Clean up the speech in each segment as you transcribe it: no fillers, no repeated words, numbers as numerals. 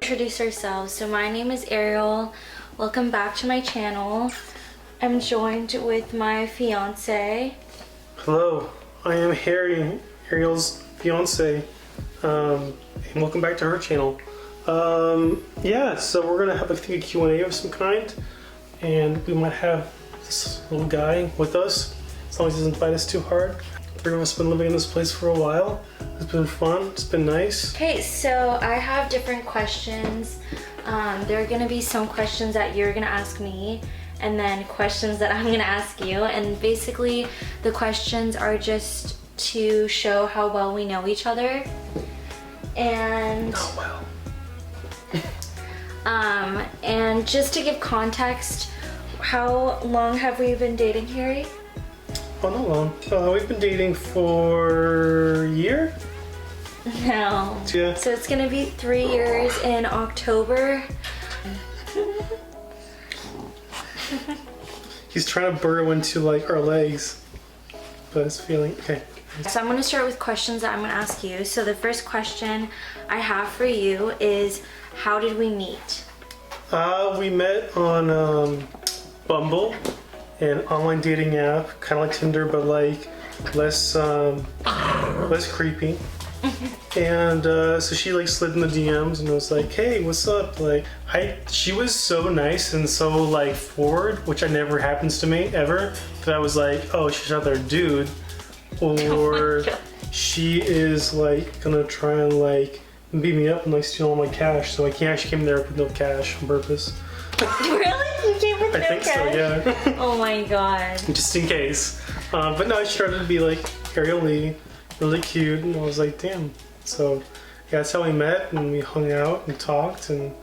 Introduce ourselves. So my name is Ariel. Welcome back to my channel. I'm joined with my fiance. Hello, I am Harry, Ariel's fiance, and welcome back to her channel. Yeah, so we're gonna have a Q&A of some kind, and we might have this little guy with us, as long as he doesn't bite us too hard. Three of us have been living in this place for a while. It's been fun, it's been nice. Okay, so I have different questions. There are gonna be some questions that you're gonna ask me, and then questions that I'm gonna ask you. And basically, the questions are just to show how well we know each other. And Oh, well. and just to give context, how long have we been dating, Harry? Oh, not long. We've been dating for a year? No. Yeah. So it's gonna be 3 years in October. He's trying to burrow into like our legs, but it's feeling okay. So I'm gonna start with questions that I'm gonna ask you. So the first question I have for you is, how did we meet? We met on Bumble, an online dating app, kind of like Tinder, but like less creepy. And so she like slid in the DMs and was like, "Hey, what's up?" Like, she was so nice and so like forward, which never happens to me ever. That I was like, "Oh, she's not their dude," or she is like gonna try and like beat me up and like steal all my cash. So I actually came there with no cash on purpose. Really? You came with no I think cash? so, yeah. Oh my god. Just in case. But no, she started to be like Ariel.lee, really cute, and I was like, damn. So yeah, that's how we met, and we hung out and talked, and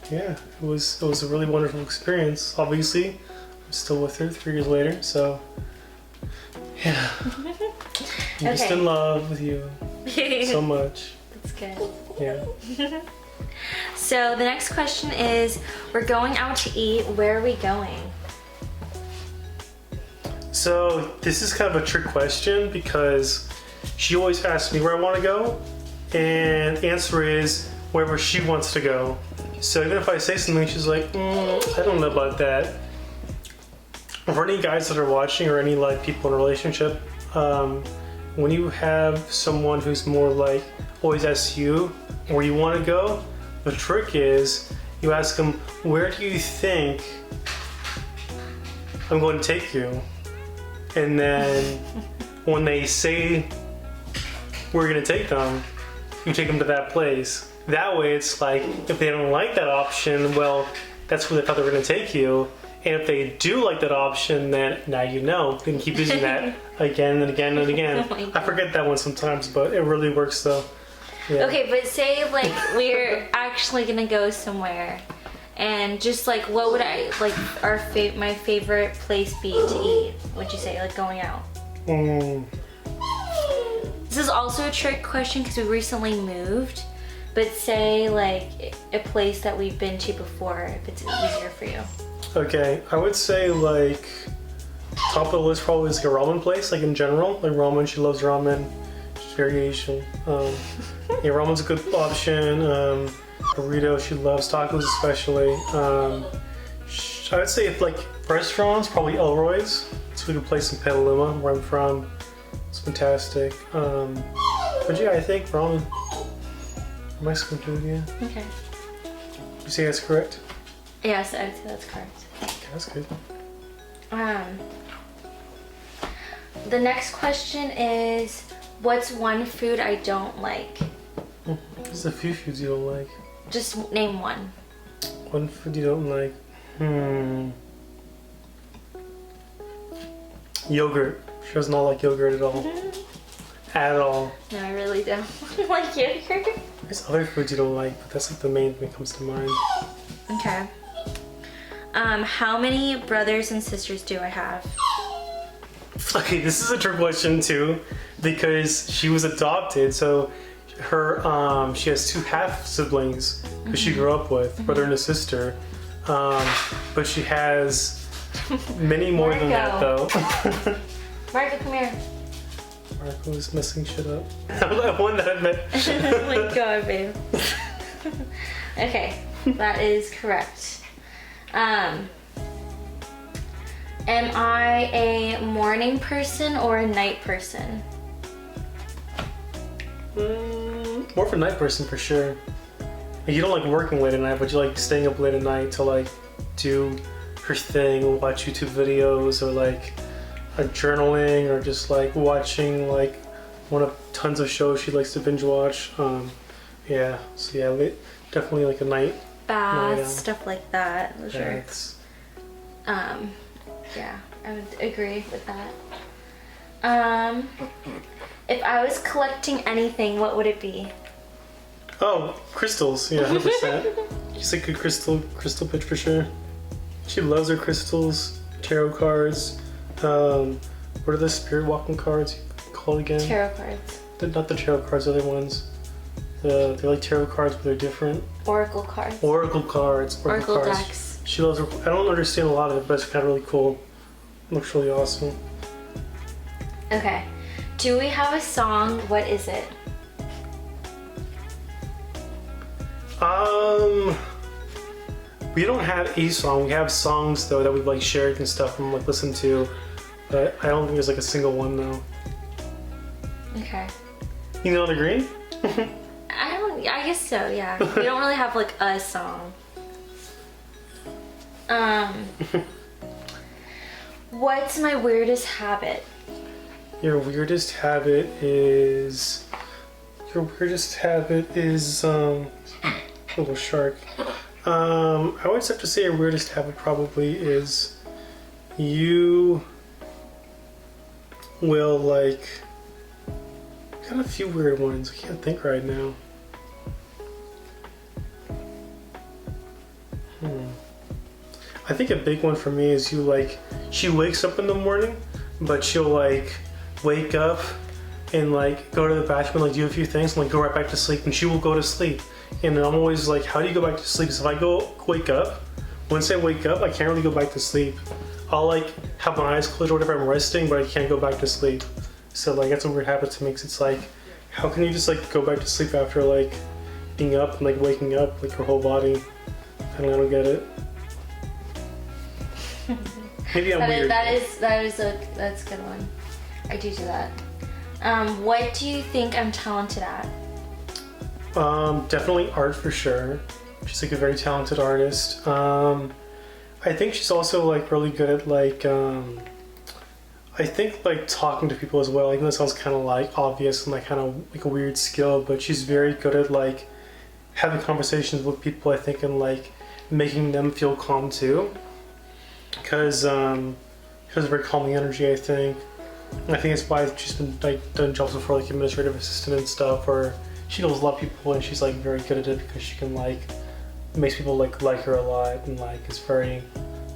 yeah, it was a really wonderful experience. Obviously, I'm still with her 3 years later, so yeah. I'm just in love with you so much. That's good. Yeah. So the next question is, we're going out to eat. Where are we going? So this is kind of a trick question because she always asks me where I want to go, and the answer is wherever she wants to go. So even if I say something, she's like, I don't know about that. For any guys that are watching or any like people in a relationship, when you have someone who's more like always asks you where you want to go, the trick is you ask them, where do you think I'm going to take you? And then when they say where you're going to take them, you take them to that place. That way it's like, if they don't like that option, well, that's where they thought they were going to take you. And if they do like that option, then now you know. You can keep using that again and again and again. Oh I forget that one sometimes, but it really works though. Yeah. Okay, but say like we're actually gonna go somewhere, and just like, what would I like my favorite place be to eat? What'd you say, like going out? This is also a trick question because we recently moved, but say like a place that we've been to before, if it's easier for you. Okay, I would say like top of the list probably is like a ramen place, like in general. Like ramen, she loves ramen. She's very Asian. Yeah, ramen's a good option. Burrito, she loves tacos especially. I would say if like restaurants, probably Elroy's. It's a good place in Petaluma, where I'm from. It's fantastic. But yeah, I think ramen. Mexican food, yeah. Okay. You say that's correct? Yes, I would say that's correct. Okay, that's good. The next question is, what's one food I don't like? There's a few foods you don't like. Just name one. One food you don't like? Yogurt. She does not like yogurt at all. At all. No, I really don't like yogurt. There's other foods you don't like, but that's like the main thing that comes to mind. Okay. How many brothers and sisters do I have? Okay, this is a trick question too, because she was adopted, so her she has 2 half siblings who she grew up with, brother and a sister. But she has many more than that though. Marco, come here. who's messing shit up. I'm that one that I met. Oh my god, babe. Okay, that is correct. Am I a morning person or a night person? More of a night person for sure. Like, you don't like working late at night, but you like staying up late at night to like do her thing, watch YouTube videos, or like journaling, or just like watching like one of tons of shows she likes to binge watch. Yeah, so yeah, definitely like a night. Baths, stuff like that. Those are, yeah, I would agree with that. If I was collecting anything, what would it be? Oh, crystals, yeah, 100%. She's like a crystal bitch for sure. She loves her crystals, tarot cards. What are the spirit walking cards called again? Tarot cards. Not the tarot cards, the other ones. They're like tarot cards, but they're different. Oracle cards. Oracle cards. Oracle cards. decks. She loves. I don't understand a lot of it, but it's kind of really cool. It looks really awesome. Okay. Do we have a song? What is it? We don't have a song. We have songs though that we've like shared and stuff and like listened to, but I don't think there's like a single one though. Okay. You don't agree? I guess so, yeah. We don't really have like a song. What's my weirdest habit? Your weirdest habit is little shark. I would have to say your weirdest habit probably is you will like, got a few weird ones. I can't think right now. I think a big one for me is you like, she wakes up in the morning, but she'll like wake up and like go to the bathroom and like do a few things and like go right back to sleep, and she will go to sleep. And I'm always like, how do you go back to sleep? Because if I wake up, once I wake up, I can't really go back to sleep. I'll like have my eyes closed or whatever, I'm resting, but I can't go back to sleep. So like that's a weird habit to me, 'cause it's like, how can you just like go back to sleep after like being up and like waking up, like your whole body? I don't get it. Maybe I'm weird. That's a good one. I do that. What do you think I'm talented at? Definitely art for sure. She's like a very talented artist. I think she's also like really good at like, I think like talking to people as well. Even though that sounds kind of like obvious and like kind of like a weird skill, but she's very good at like having conversations with people, I think, and like making them feel calm too. Because she has a very calming energy, I think. And I think it's why she's been like done jobs before, like administrative assistant and stuff, or she knows a lot of people and she's like very good at it because she can like makes people like her a lot and like is very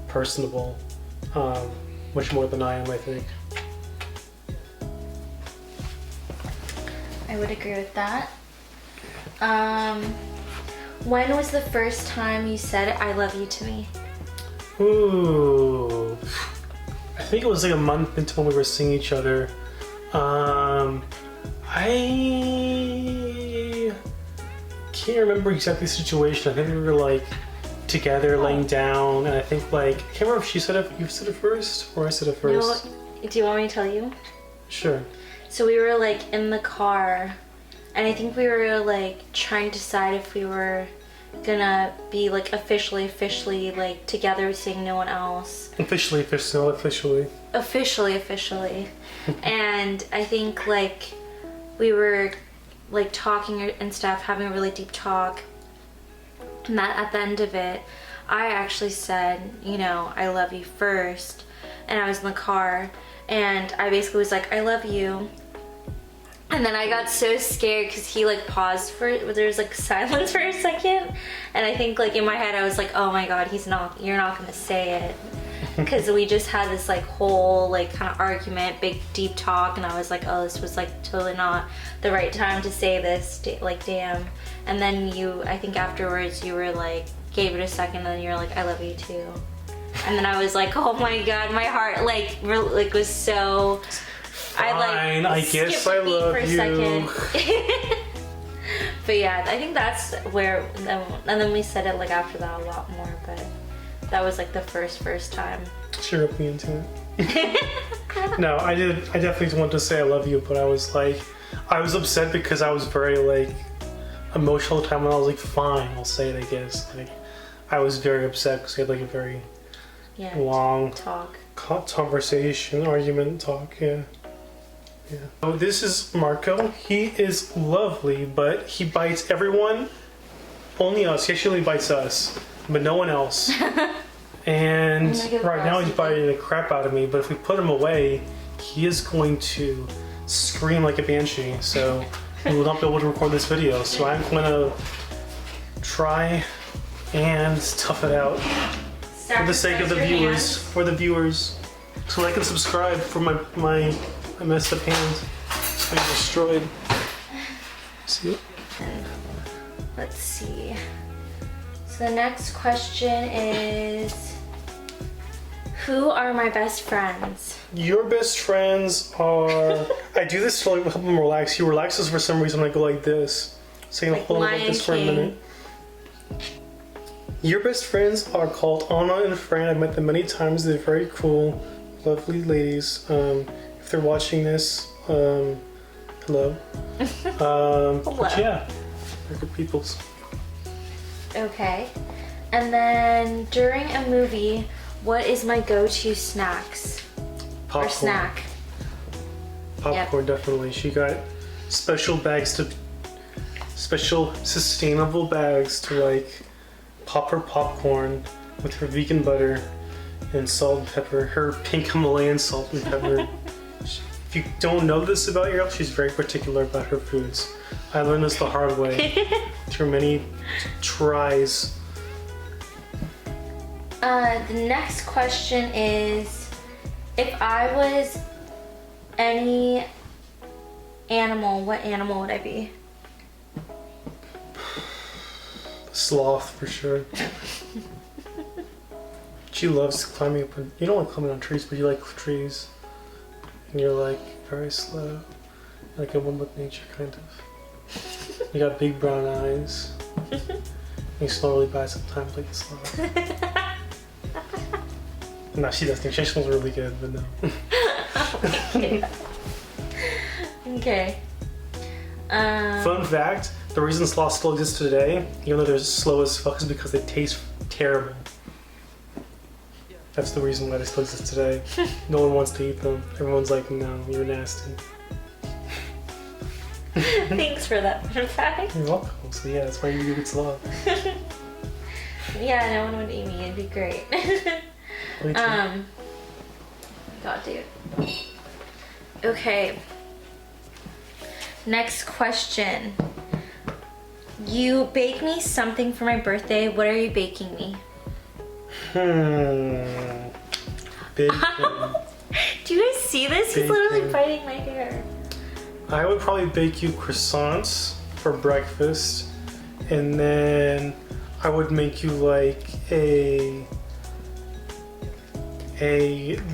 personable, much more than I am, I think. I would agree with that. When was the first time you said I love you to me? Ooh, I think it was like a month into when we were seeing each other. I can't remember exactly the situation. I think we were like together laying down, and I think like, I can't remember if you said it first or I said it first. No, do you want me to tell you? Sure. So we were like in the car, and I think we were like trying to decide if we were gonna be like officially like together, seeing no one else. Officially. And I think like we were like talking and stuff, having a really deep talk, and that at the end of it, I actually said, you know, I love you first, and I was in the car, and I basically was like, I love you. And then I got so scared because he like paused there was like silence for a second, and I think like in my head I was like, oh my god, you're not gonna say it, because we just had this like whole like kind of argument, big deep talk, and I was like, oh, this was like totally not the right time to say this, like damn. And then I think afterwards you were like, gave it a second, and then you're like, I love you too. And then I was like, oh my god, my heart like was so Fine, I guess skipped a I beat love for a you. second. But yeah, I think that's where, and then we said it like after that a lot more, but that was like the first time. She roped me into it. No, I definitely wanted to say I love you, but I was upset because I was very like emotional at the time, and I was like, fine, I'll say it, I guess. Like, I was very upset because we had like a very long conversation, argument, talk, yeah. Oh, this is Marco. He is lovely, but he bites everyone, only us. He actually bites us, but no one else. And right now he's biting the crap out of me, but if we put him away, he is going to scream like a banshee, so we will not be able to record this video. So I'm going to try and tough it out for the sake of the viewers, so I can subscribe for my messed up hands being destroyed. See? Let's see. So the next question is, who are my best friends? Your best friends are... I do this to like help them relax. He relaxes for some reason when I go like this. So you can hold on like this for a minute. Your best friends are called Anna and Fran. I've met them many times. They're very cool, lovely ladies. If they're watching this, hello. But yeah, they're good peoples. Okay. And then during a movie, what is my go-to snacks? Popcorn. Or snack? Popcorn, definitely. She got special sustainable bags to like pop her popcorn with her vegan butter and salt and pepper. Her pink Himalayan salt and pepper. If you don't know this about Ariel, she's very particular about her foods. I learned this the hard way through many tries. The next question is, if I was any animal, what animal would I be? Sloth, for sure. She loves climbing up. You don't like climbing on trees, but you like trees. And you're like very slow, like a one with nature, kind of. You got big brown eyes. You smell really bad sometimes, like a sloth. No, she doesn't. She smells really good, but no. Okay. Fun fact: the reason sloths still exist today, even though they're slow as fuck, is because they taste terrible. That's the reason why they still exist today. No one wants to eat them. Everyone's like, no, you're nasty. Thanks for that fun fact. You're welcome. So yeah, that's why you eat sloth. Yeah, no one would eat me. It'd be great. God, dude. Okay. Next question. You bake me something for my birthday. What are you baking me? Bacon. Do you guys see this? He's literally biting my hair. I would probably bake you croissants for breakfast, and then I would make you like a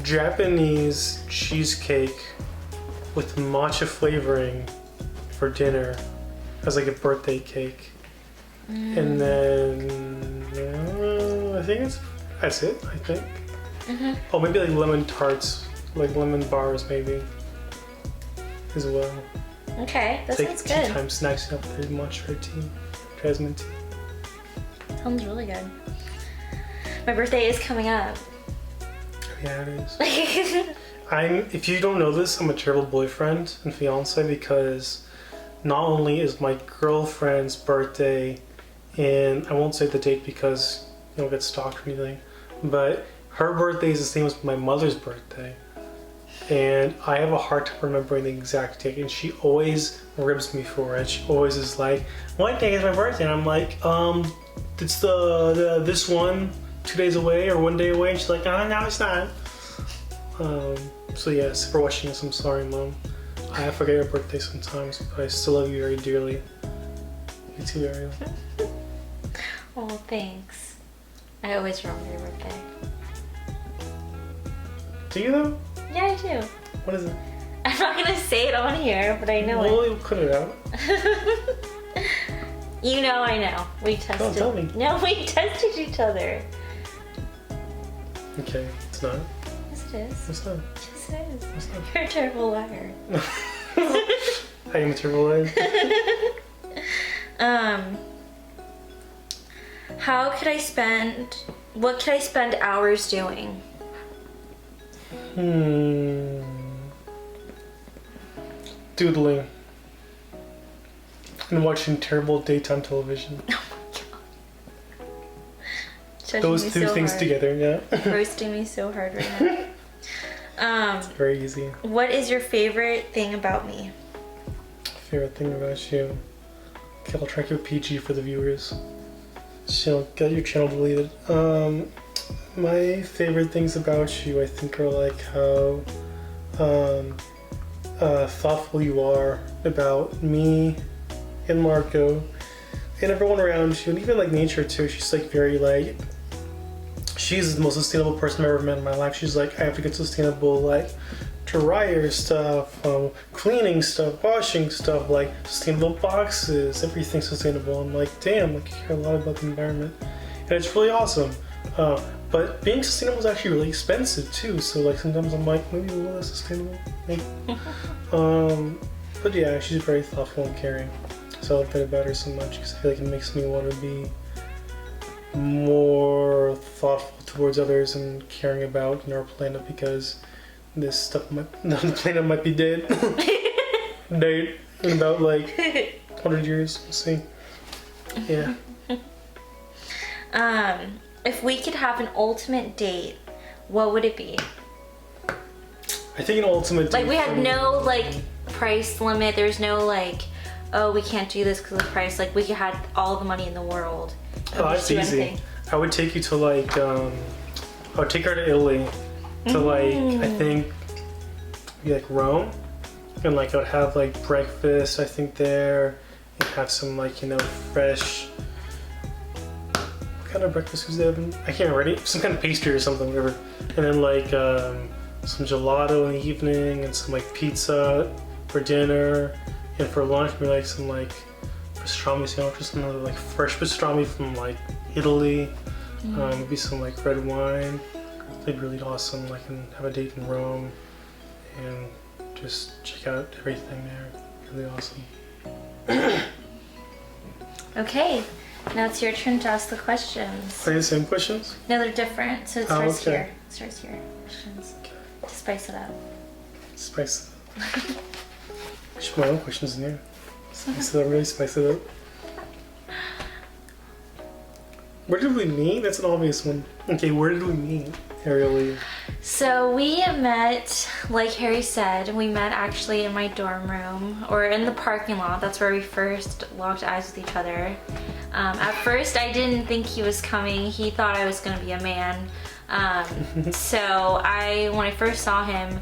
Japanese cheesecake with matcha flavoring for dinner as like a birthday cake. And then I think that's it, I think. Oh, maybe like lemon tarts, like lemon bars maybe as well. Okay, that sounds good. Tea time snacks up there, matcha tea, jasmine tea. Sounds really good. My birthday is coming up. Yeah, it is. If you don't know this, I'm a terrible boyfriend and fiance because not only is my girlfriend's birthday, and I won't say the date because you don't get stalked or anything, but her birthday is the same as my mother's birthday. And I have a hard time remembering the exact date, and she always ribs me for it. She always is like, what day is my birthday? And I'm like, it's this one, 2 days away or 1 day away. And she's like, oh, no, it's not. So yes, if you're watching this, I'm sorry, Mom. I forget your birthday sometimes, but I still love you very dearly. You too, Ariel. Oh, thanks. I always remember your birthday. Do you though? Yeah, I do. What is it? I'm not gonna say it on here, but I know Well, it. you'll cut it out. You know I know. We tested. Don't tell me. No, we tested each other. Okay, it's not. Yes, it is. It's not. Yes, it is. It's not. You're a terrible liar. I am a terrible liar. What could I spend hours doing? Doodling. And watching terrible daytime television. Oh my god. Those two things together, yeah. Roasting me so hard right now. It's very easy. What is your favorite thing about me? Favorite thing about you? Okay, I'll try to keep it PG for the viewers. So, get your channel deleted. My favorite things about you, I think, are like how thoughtful you are about me and Marco and everyone around you, and even like nature too. She's like very like, she's the most sustainable person I've ever met in my life. She's like, I have to get sustainable like dryer stuff, cleaning stuff, washing stuff, like sustainable boxes, everything sustainable. I'm like, damn, like I care a lot about the environment, and it's really awesome. But being sustainable is actually really expensive too. So like sometimes I'm like, maybe a little less sustainable. Maybe. But yeah, she's very thoughtful and caring. So I like that about her so much because I feel like it makes me want to be more thoughtful towards others and caring about our planet, because this stuff the planet might be dead. Dead in about like 100 years. We'll see. Yeah. If we could have an ultimate date, what would it be? I think an ultimate date. Like we had no like price limit. There's no like, oh, we can't do this because of the price. Like we could have all the money in the world. Oh, that's easy. I would take you to like, I would take her to Italy, to like, I think, like Rome, and like I would have like breakfast, I think there, and have some like, you know, fresh, what kind of breakfast was that? I can't remember, some kind of pastry or something, whatever, and then like some gelato in the evening, and some like pizza for dinner, and for lunch maybe like some like pastrami sandwich or something, like fresh pastrami from like Italy, maybe some like red wine. It'd be really awesome. I can have a date in Rome and just check out everything there. Really awesome. Okay, now it's your turn to ask the questions. Are they the same questions? No, they're different. So it starts okay. here. It starts here. Questions. Okay. To spice it up. Spice it up. I should put my own questions in here. Spice it up, really spice it up. Where did we meet? That's an obvious one. Okay, where did we meet, Ariel? So we met, like Harry said, we met actually in my dorm room, or in the parking lot. That's where we first locked eyes with each other. At first I didn't think he was coming. He thought I was gonna be a man. So when I first saw him,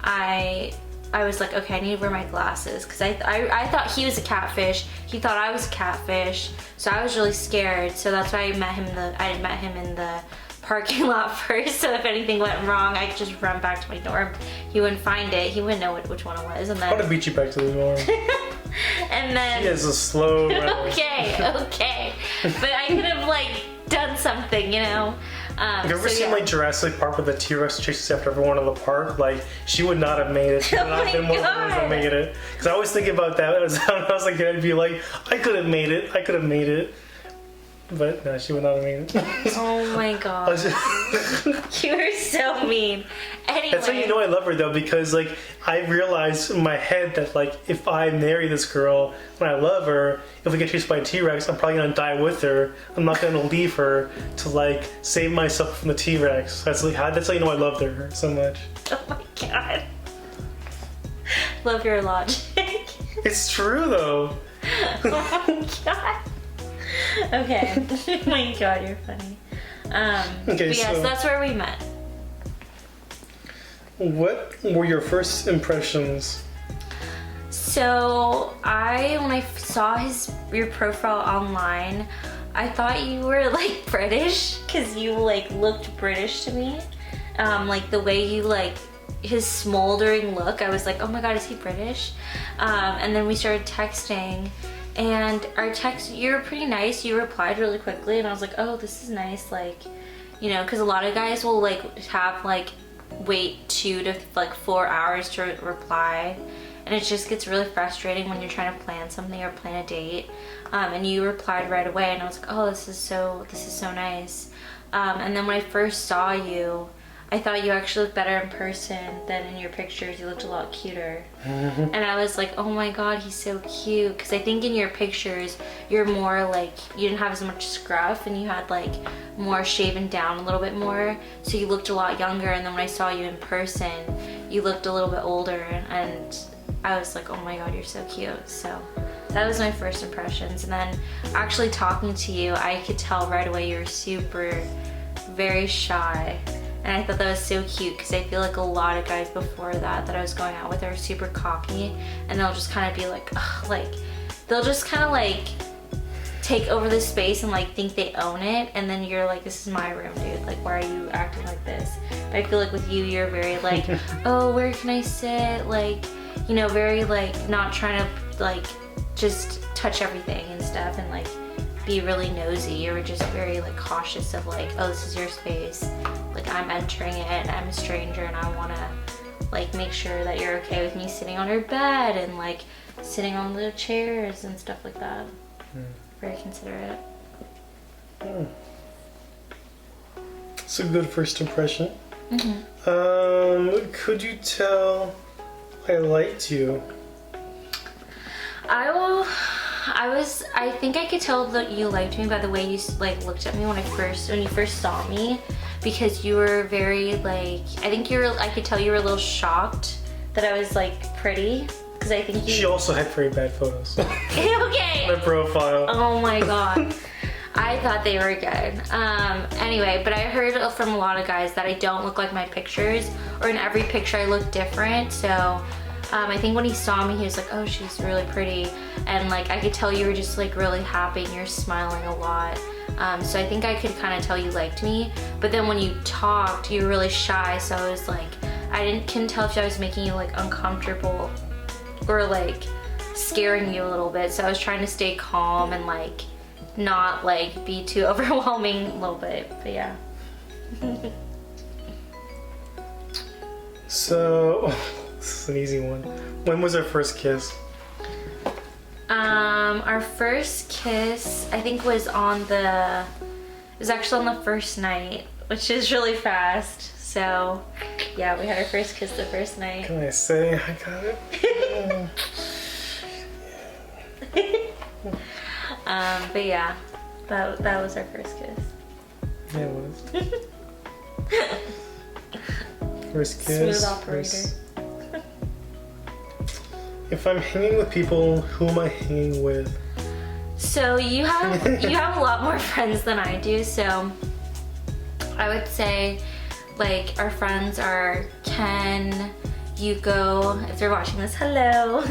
I was like, okay, I need to wear my glasses, because I thought he was a catfish. He thought I was a catfish. So I was really scared. So that's why I met him in the parking lot first. So if anything went wrong, I could just run back to my dorm. He wouldn't find it. He wouldn't know which one it was. And then I want to beat you back to the dorm. and then She is a slow runner. okay. But I could have like done something, you know. Have you ever seen like Jurassic Park with the T-Rex chases after everyone in the park? Like, she would not have made it. She would not have been one of the ones that made it. Because I always think about that. When I was like, I'd be like, I could have made it. I could have made it. But no, she would not have made it. Oh my god. You were so mean. Anyway. That's how you know I love her though, because like I realized in my head that like if I marry this girl and I love her, if we get chased by a T-Rex, I'm probably gonna die with her. I'm not gonna leave her to like save myself from the T-Rex. That's how you know I loved her so much. Oh my god. Love your logic. It's true though. Oh my god. Okay. Oh my god, you're funny. Okay, but yes, so that's where we met. what were your first impressions? So when I saw your profile online, I thought you were like British, because you like looked British to me. Like the way you like his smoldering look, I was like, oh my god, is he British? And then we started texting, and our text, you were pretty nice, you replied really quickly, and I was like, oh, this is nice, like, you know, because a lot of guys will like have like wait 2 to like 4 hours to reply, and it just gets really frustrating when you're trying to plan something or plan a date. And you replied right away, and I was like, oh, this is so nice. And then when I first saw you, I thought you actually looked better in person than in your pictures. You looked a lot cuter. And I was like, oh my god, he's so cute. Because I think in your pictures, you're more like, you didn't have as much scruff, and you had like more shaven down a little bit more. So you looked a lot younger, and then when I saw you in person, you looked a little bit older, and I was like, oh my god, you're so cute. So that was my first impressions. And then actually talking to you, I could tell right away you were very shy. And I thought that was so cute, because I feel like a lot of guys before that I was going out with are super cocky, and they'll just kind of be like, ugh, like, they'll just kind of like take over the space and like think they own it, and then you're like, this is my room, dude, like, why are you acting like this? But I feel like with you, you're very like, oh, where can I sit? Like, you know, very like not trying to like just touch everything and stuff and like be really nosy. You're just very like cautious of like, oh, this is your space, like I'm entering it and I'm a stranger, and I want to like make sure that you're okay with me sitting on your bed and like sitting on the chairs and stuff like that. Very considerate. It's a good first impression. Could you tell I liked you? I think I could tell that you liked me by the way you like looked at me when you first saw me, because you were very like, I could tell you were a little shocked that I was like pretty, because I think She also had very bad photos. Okay. The profile. Oh my god. I thought they were good. Anyway, but I heard from a lot of guys that I don't look like my pictures, or in every picture I look different. So I think when he saw me, he was like, oh, she's really pretty. And like, I could tell you were just like really happy and you're smiling a lot. So I think I could kind of tell you liked me. But then when you talked, you were really shy. So I was like, couldn't tell if I was making you like uncomfortable or like scaring you a little bit. So I was trying to stay calm and like not like be too overwhelming a little bit, but yeah. So, this is an easy one. When was our first kiss? Our first kiss, I think it was actually on the first night, which is really fast. So, yeah, we had our first kiss the first night. Can I say I got it? But yeah, that was our first kiss. Yeah, it was. First kiss. Smooth operator. If I'm hanging with people, who am I hanging with? So you have a lot more friends than I do. So I would say like our friends are Ken, Yuko, if they're watching this, hello.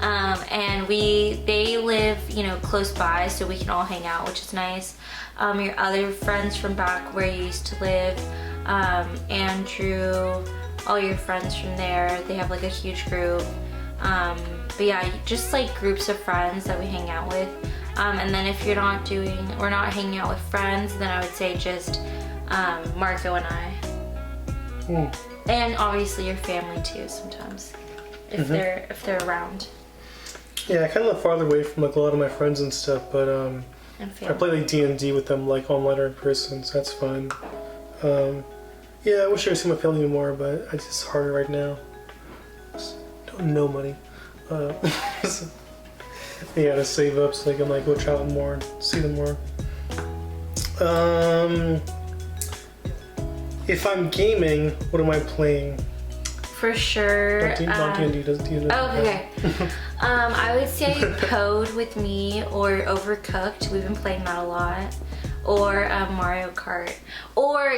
And they live, you know, close by, so we can all hang out, which is nice. Your other friends from back where you used to live, Andrew, all your friends from there, they have like a huge group. But yeah, just like groups of friends that we hang out with. And then if we're not hanging out with friends, then I would say just Marco and I. And obviously your family too sometimes, if they're around. Yeah, I kind of live farther away from like a lot of my friends and stuff, but I play like D&D with them like online or in person, so that's fun. Yeah, I wish I could see my family more, but it's just harder right now. No money. Yeah, to save up so I can like go travel more and see them more. If I'm gaming, what am I playing? For sure. Not D&D, does D&D. Oh, okay. I would say Code with me or Overcooked. We've been playing that a lot. Or Mario Kart. Or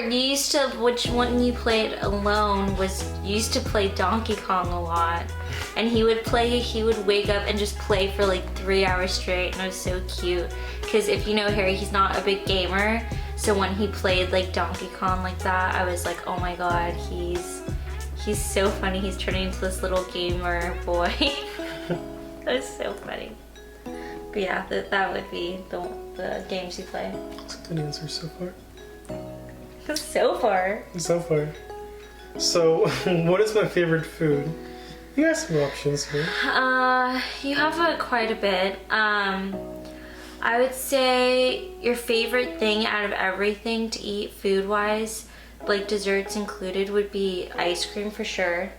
which one you played alone was, you used to play Donkey Kong a lot. And he would wake up and just play for like 3 hours straight, and it was so cute. Because if you know Harry, he's not a big gamer. So when he played like Donkey Kong like that, I was like, oh my god, he's He's so funny. He's turning into this little gamer boy. That is so funny. But yeah, that would be the games you play. That's a good answer so far. So far. So far. So, what is my favorite food? You have some options here. You have quite a bit. I would say your favorite thing out of everything to eat food-wise, like desserts included, would be ice cream for sure.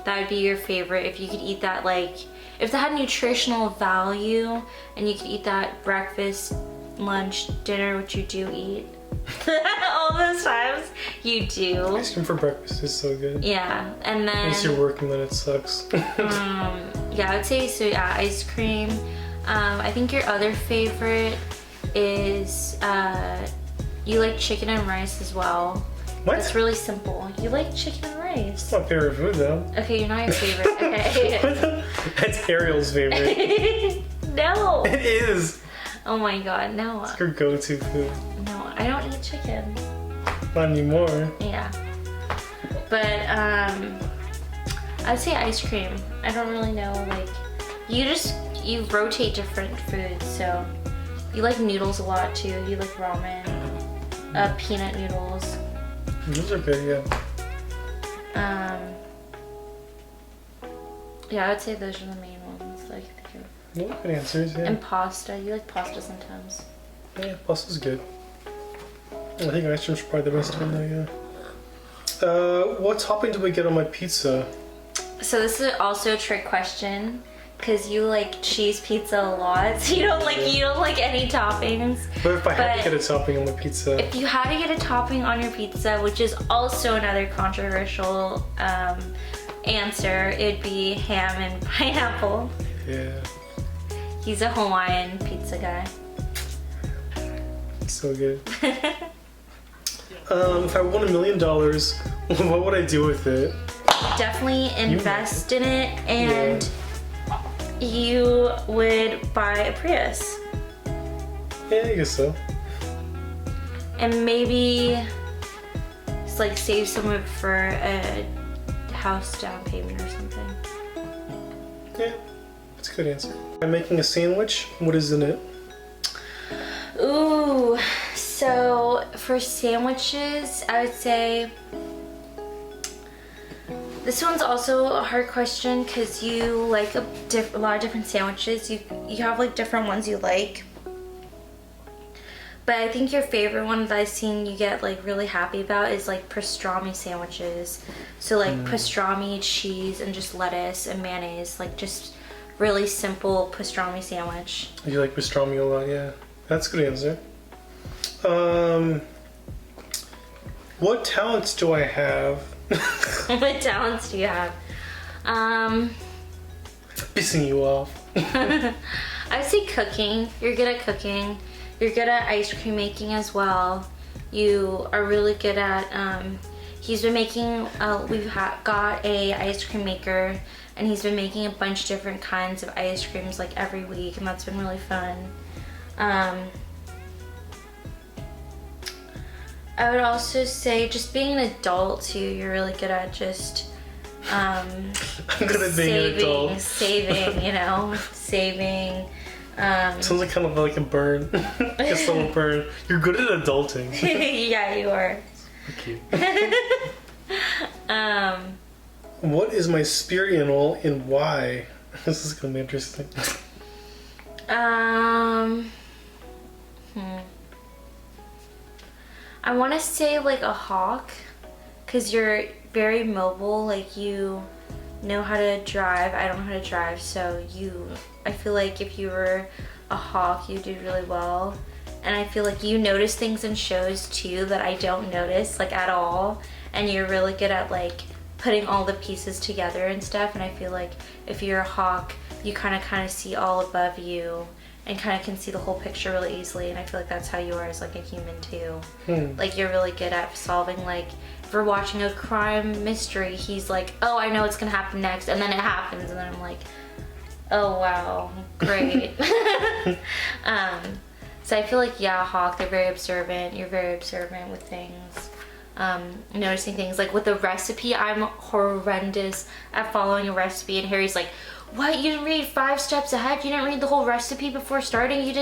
That would be your favorite if you could eat that, like, if that had nutritional value and you could eat that breakfast, lunch, dinner, which you do eat. All those times, you do. Ice cream for breakfast is so good. Yeah, and then... Unless you're working, then it sucks. Yeah, I would say, so yeah, ice cream. I think your other favorite is, you like chicken and rice as well. What? It's really simple. You like chicken and rice. It's my favorite food, though. Okay, you're not your favorite. Okay. That's Ariel's favorite. No. It is. Oh my god, no. It's your go-to food. No, I don't eat chicken. Not anymore. Yeah. But, I'd say ice cream. I don't really know, like, you rotate different foods, so you like noodles a lot too. You like ramen, peanut noodles. Those are good, yeah. Yeah, I would say those are the main ones that I can think of. Yeah, good answers, yeah. And pasta. You like pasta sometimes. Yeah, pasta's good. I think ice cream's probably the best one though, yeah. What topping do we get on my pizza? So this is also a trick question. Because you like cheese pizza a lot, so you don't like any toppings. But if I had to get a topping on the pizza, if you had to get a topping on your pizza, which is also another controversial answer, it'd be ham and pineapple. Yeah. He's a Hawaiian pizza guy. So good. If I won $1 million, what would I do with it? Definitely invest in it, and you would buy a Prius. Yeah, I guess so. And maybe just like save some of it for a house down payment or something. Yeah, that's a good answer. I'm making a sandwich. What is in it? Ooh, so for sandwiches, I would say this one's also a hard question because you like a lot of different sandwiches. You have like different ones you like. But I think your favorite one that I've seen you get like really happy about is like pastrami sandwiches. So like pastrami, cheese, and just lettuce and mayonnaise. Like just really simple pastrami sandwich. You like pastrami a lot, yeah. That's a good answer. What talents do I have? What talents do you have? Pissing you off. I would say cooking. You're good at cooking. You're good at ice cream making as well. You are really good at, he's been making, we've got a ice cream maker, and he's been making a bunch of different kinds of ice creams like every week, and that's been really fun. I would also say just being an adult too, you're really good at just I'm good at being an adult. Saving, you know, saving. Sounds like kind of like a burn. Like a subtle burn. You're good at adulting. Yeah, you are. Thank you. What is my spirit animal and why? This is gonna be interesting. I want to say like a hawk, because you're very mobile, like you know how to drive. I don't know how to drive, so I feel like if you were a hawk, you do really well. And I feel like you notice things in shows too that I don't notice like at all, and you're really good at like putting all the pieces together and stuff. And I feel like if you're a hawk, you kind of see all above you and kind of can see the whole picture really easily, and I feel like that's how you are as like a human too. Like you're really good at solving, like if we're watching a crime mystery, he's like, oh, I know what's gonna happen next, and then it happens, and then I'm like, oh wow, great. So I feel like, yeah, hawk, they're very observant, you're very observant with things. noticing things. Like with the recipe, I'm horrendous at following a recipe, and Harry's like, what, you didn't read 5 steps ahead? You didn't read the whole recipe before starting? You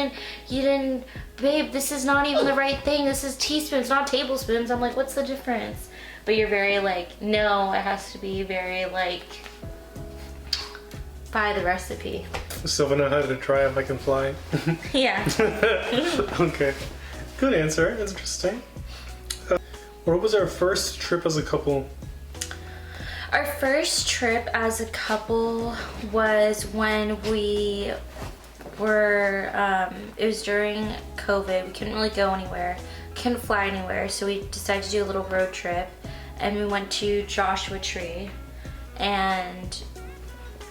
didn't, babe, this is not even the right thing. This is teaspoons, not tablespoons. I'm like, what's the difference? But you're very like, no, it has to be very like, by the recipe. So I know how to try if I can fly. Yeah. Okay. Good answer. That's interesting. What was our first trip as a couple? Our first trip as a couple was when we were, it was during COVID. We couldn't really go anywhere, couldn't fly anywhere, so we decided to do a little road trip, and we went to Joshua Tree, and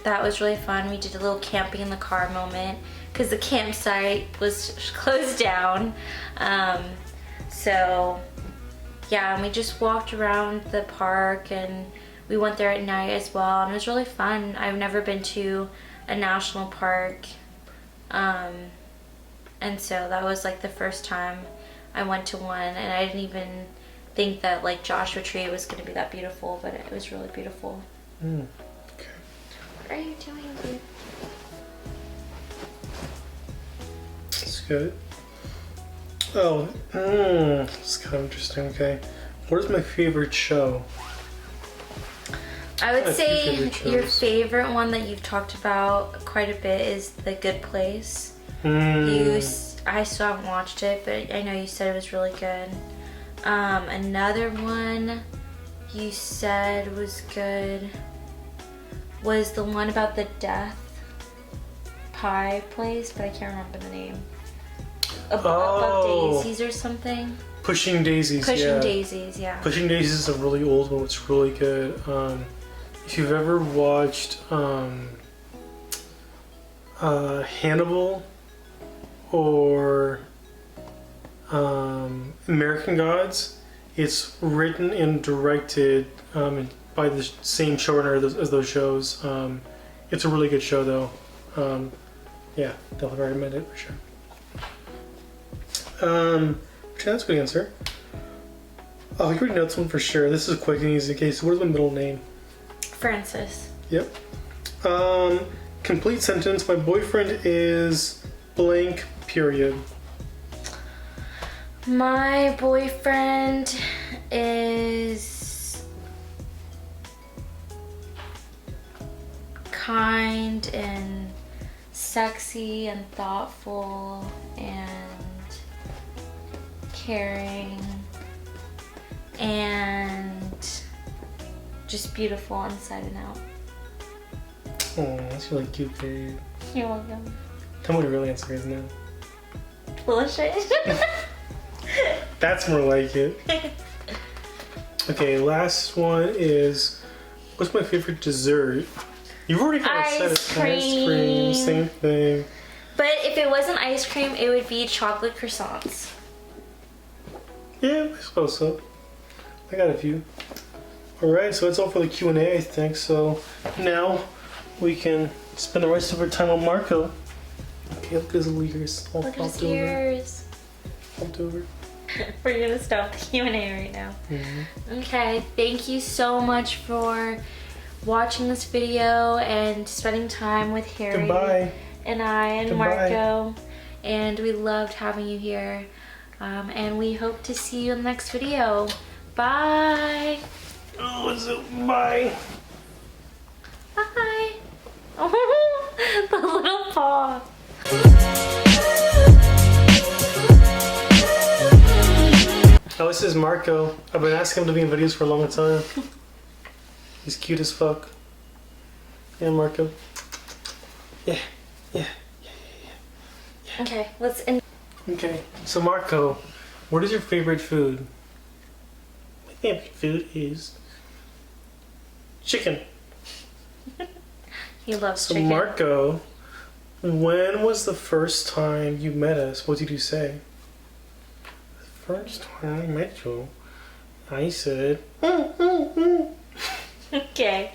that was really fun. We did a little camping in the car moment because the campsite was closed down. So yeah, and we just walked around the park, and we went there at night as well, and it was really fun. I've never been to a national park, and so that was like the first time I went to one, and I didn't even think that like Joshua Tree was going to be that beautiful, but it was really beautiful. Okay. What are you doing, dude? That's good. Oh, it's kind of interesting. Okay. What is my favorite show? I would have two say favorite your shows. favorite one that you've talked about quite a bit is The Good Place. I still haven't watched it, but I know you said it was really good. Another one you said was good was the one about the death pie place, but I can't remember the name. Above Daisies or something. Pushing Daisies. Pushing Daisies, yeah. Pushing Daisies is a really old one. It's really good. If you've ever watched Hannibal or American Gods, it's written and directed by the same showrunner as those shows. It's a really good show, though. Yeah, definitely recommend it for sure. That's a good answer. Oh, you already know this one for sure. This is quick and easy. Okay, so what is my middle name? Francis. Yep. Complete sentence. My boyfriend is blank, period. My boyfriend is kind and sexy and thoughtful and caring and just beautiful inside and out. Oh, that's really cute, babe. You're welcome. Tell me what your real answer is now. Bullshit. That's more like it. Okay, last one is, what's my favorite dessert? You've already kind of said it. Ice cream. Same thing. But if it wasn't ice cream, it would be chocolate croissants. Yeah, I suppose so. I got a few. Alright, so that's all for the Q&A, I think. So now we can spend the rest of our time on Marco. Okay, look at his ears. All Look at his flopped over. ears. Flopped over. We're gonna stop the Q&A right now. Mm-hmm. Okay, thank you so much for watching this video and spending time with Harry Goodbye. and I and Goodbye. Marco. And we loved having you here. And we hope to see you in the next video. Bye. Oh, so bye. Bye. Oh, the little paw. Oh, this is Marco. I've been asking him to be in videos for a long time. He's cute as fuck. Yeah, Marco. Yeah. Okay, let's end. Okay, so Marco, what is your favorite food? My favorite food is chicken. He loves So chicken. Marco, when was the first time you met us? What did you say? The first time I met you, I said, Okay.